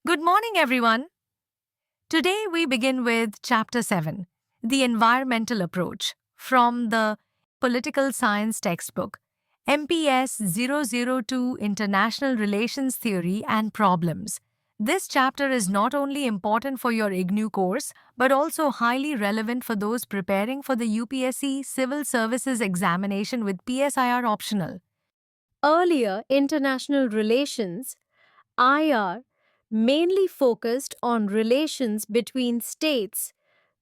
Good morning, everyone. Today we begin with Chapter 7, The Environmental Approach, from the Political Science textbook, MPS 002 International Relations Theory and Problems. This chapter is not only important for your IGNU course, but also highly relevant for those preparing for the UPSC Civil Services examination with PSIR optional. Earlier, international relations IR mainly focused on relations between states,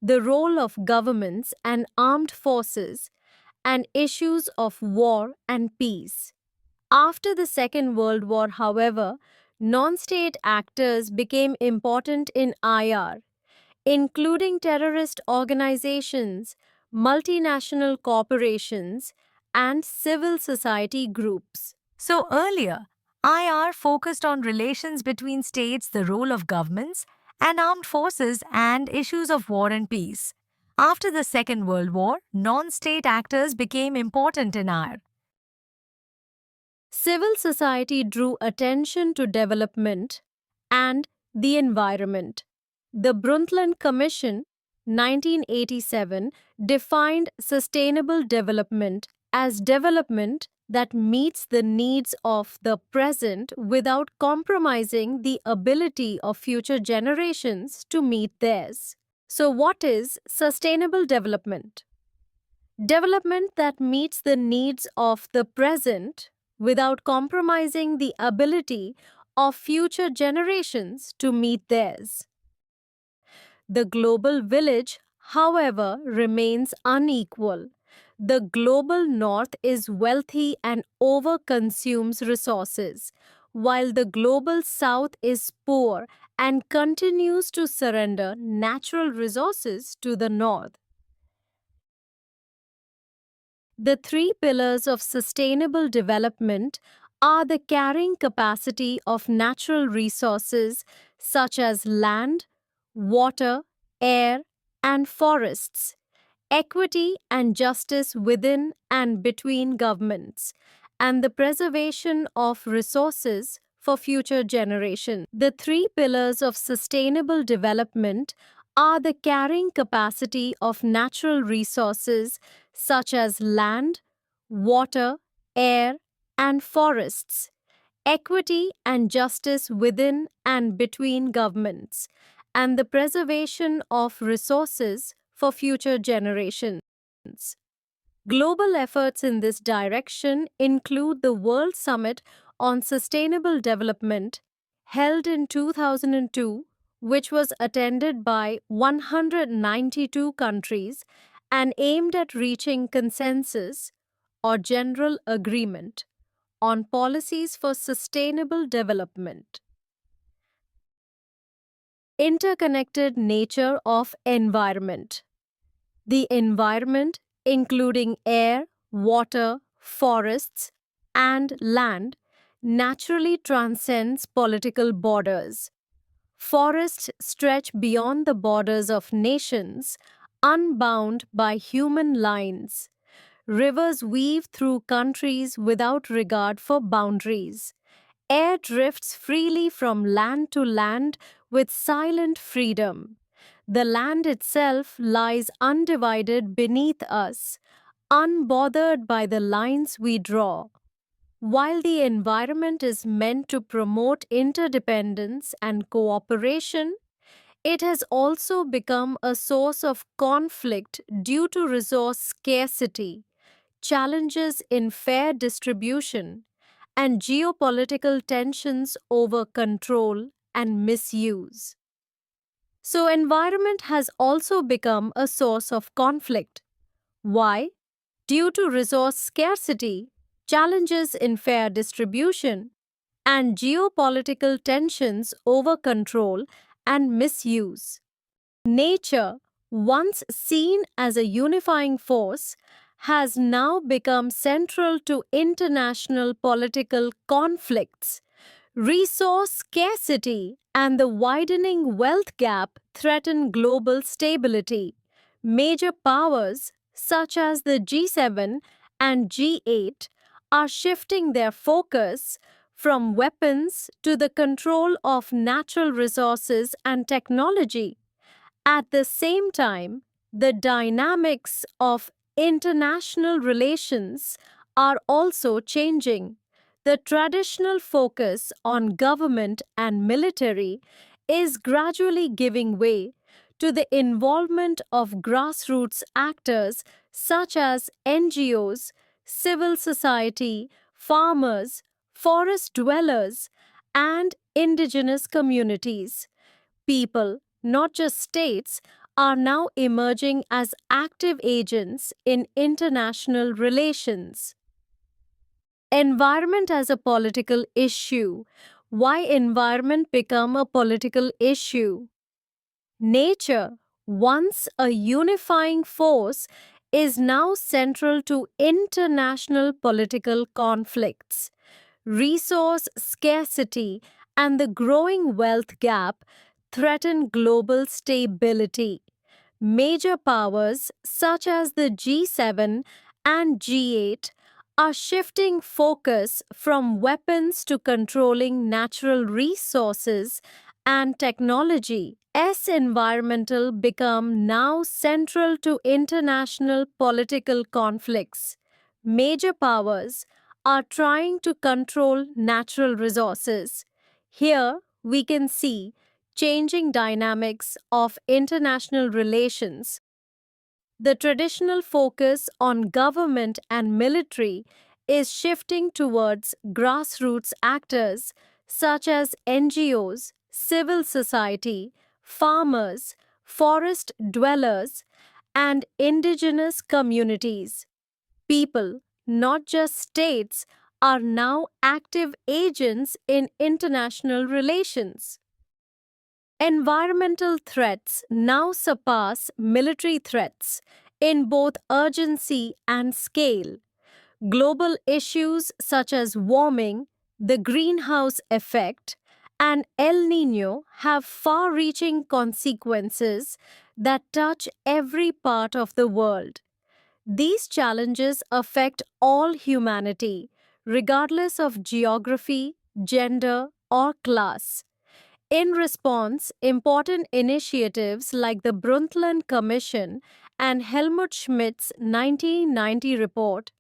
the role of governments and armed forces, and issues of war and peace. After the Second World War, however, non state actors became important in IR, including terrorist organizations, multinational corporations, and civil society groups. So earlier, IR focused on relations between states, the role of governments, and armed forces, and issues of war and peace. After the Second World War, non state actors became important in IR. Civil society drew attention to development and the environment. The Brundtland Commission, 1987, defined sustainable development as development that meets the needs of the present without compromising the ability of future generations to meet theirs. So, what is sustainable development? Development that meets the needs of the present without compromising the ability of future generations to meet theirs. The global village, however, remains unequal. The global north is wealthy and overconsumes resources, while the global south is poor and continues to surrender natural resources to the north. The three pillars of sustainable development are the carrying capacity of natural resources such as land, water, air, and forests, equity and justice within and between governments, and the preservation of resources for future generations. The three pillars of sustainable development are the carrying capacity of natural resources such as land, water, air, and forests, equity and justice within and between governments, and the preservation of resources for future generations. Global efforts in this direction include the World Summit on Sustainable Development, held in 2002, which was attended by 192 countries and aimed at reaching consensus or general agreement on policies for sustainable development. Interconnected nature of environment. The environment, including air, water, forests, and land, naturally transcends political borders. Forests stretch beyond the borders of nations, unbound by human lines. Rivers weave through countries without regard for boundaries. Air drifts freely from land to land with silent freedom. The land itself lies undivided beneath us, unbothered by the lines we draw. While the environment is meant to promote interdependence and cooperation, it has also become a source of conflict due to resource scarcity, challenges in fair distribution, and geopolitical tensions over control and misuse. So, environment has also become a source of conflict. Why? Due to resource scarcity, challenges in fair distribution, and geopolitical tensions over control and misuse. Nature, once seen as a unifying force, has now become central to international political conflicts. Resource scarcity and the widening wealth gap threaten global stability. Major powers, such as the G7 and G8, are shifting their focus from weapons to the control of natural resources and technology. At the same time, the dynamics of international relations are also changing. The traditional focus on government and military is gradually giving way to the involvement of grassroots actors such as NGOs, civil society, farmers, forest dwellers, and indigenous communities. People, not just states, are now emerging as active agents in international relations. Environment as a political issue. Why environment become a political issue? Nature, once a unifying force, is now central to international political conflicts. Resource scarcity and the growing wealth gap threaten global stability. Major powers such as the G7 and G8 are shifting focus from weapons to controlling natural resources and technology. As environmental become now central to international political conflicts. Major powers are trying to control natural resources. Here we can see changing dynamics of international relations. The traditional focus on government and military is shifting towards grassroots actors such as NGOs, civil society, farmers, forest dwellers, and indigenous communities. People, not just states, are now active agents in international relations. Environmental threats now surpass military threats in both urgency and scale. Global issues such as warming, the greenhouse effect, and El Nino have far reaching consequences that touch every part of the world. These challenges affect all humanity, regardless of geography, gender, or class. In response, important initiatives like the Brundtland Commission and Helmut Schmidt's 1990 report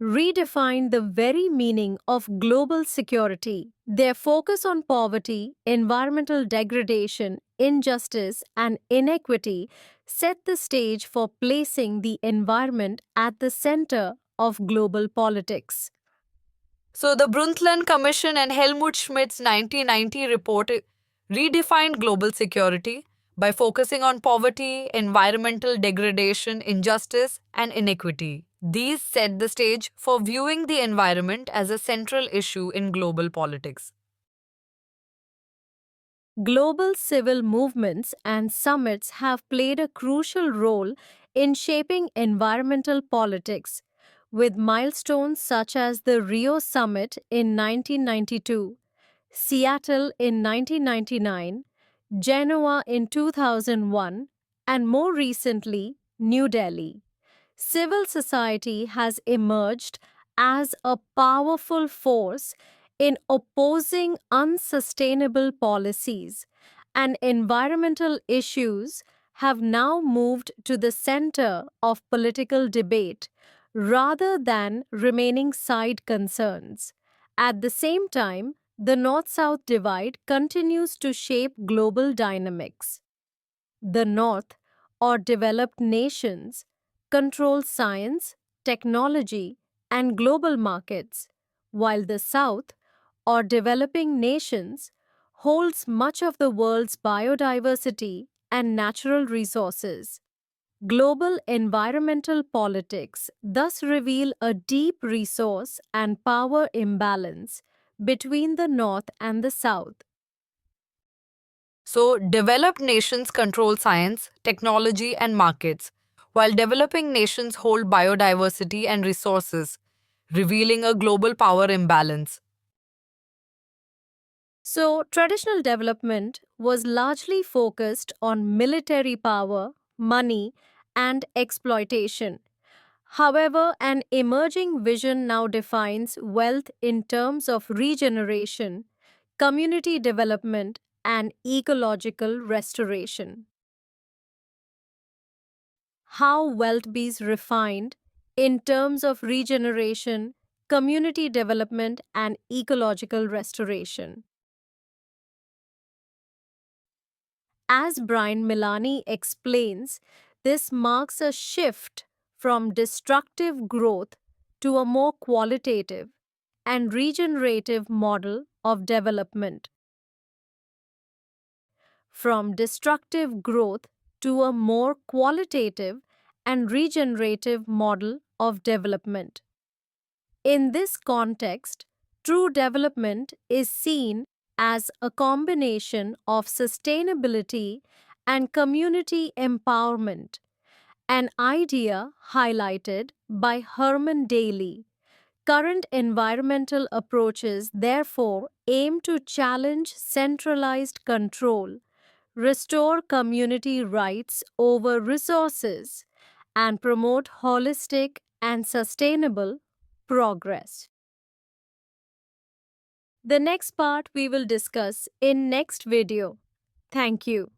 redefined the very meaning of global security. Their focus on poverty, environmental degradation, injustice, and inequity set the stage for placing the environment at the center of global politics. So, the Brundtland Commission and Helmut Schmidt's 1990 report redefined global security by focusing on poverty, environmental degradation, injustice, and inequity. These set the stage for viewing the environment as a central issue in global politics. Global civil movements and summits have played a crucial role in shaping environmental politics, with milestones such as the Rio Summit in 1992, Seattle in 1999, Genoa in 2001, and more recently, New Delhi. Civil society has emerged as a powerful force in opposing unsustainable policies, and environmental issues have now moved to the center of political debate rather than remaining side concerns. At the same time, the North South divide continues to shape global dynamics. The North, or developed nations, control science, technology, and global markets, while the South, or developing nations, holds much of the world's biodiversity and natural resources. Global environmental politics thus reveal a deep resource and power imbalance between the North and the South. So, developed nations control science, technology, and markets, while developing nations hold biodiversity and resources, revealing a global power imbalance. So, traditional development was largely focused on military power, money, and exploitation. However, an emerging vision now defines wealth in terms of regeneration, community development, and ecological restoration. How wealth is refined in terms of regeneration, community development, and ecological restoration. As Brian Milani explains, this marks a shift from destructive growth to a more qualitative and regenerative model of development. From destructive growth to a more qualitative and regenerative model of development. In this context, true development is seen as a combination of sustainability and community empowerment, an idea highlighted by Herman Daly. Current environmental approaches therefore aim to challenge centralized control, restore community rights over resources, and promote holistic and sustainable progress. The next part we will discuss in next video. Thank you.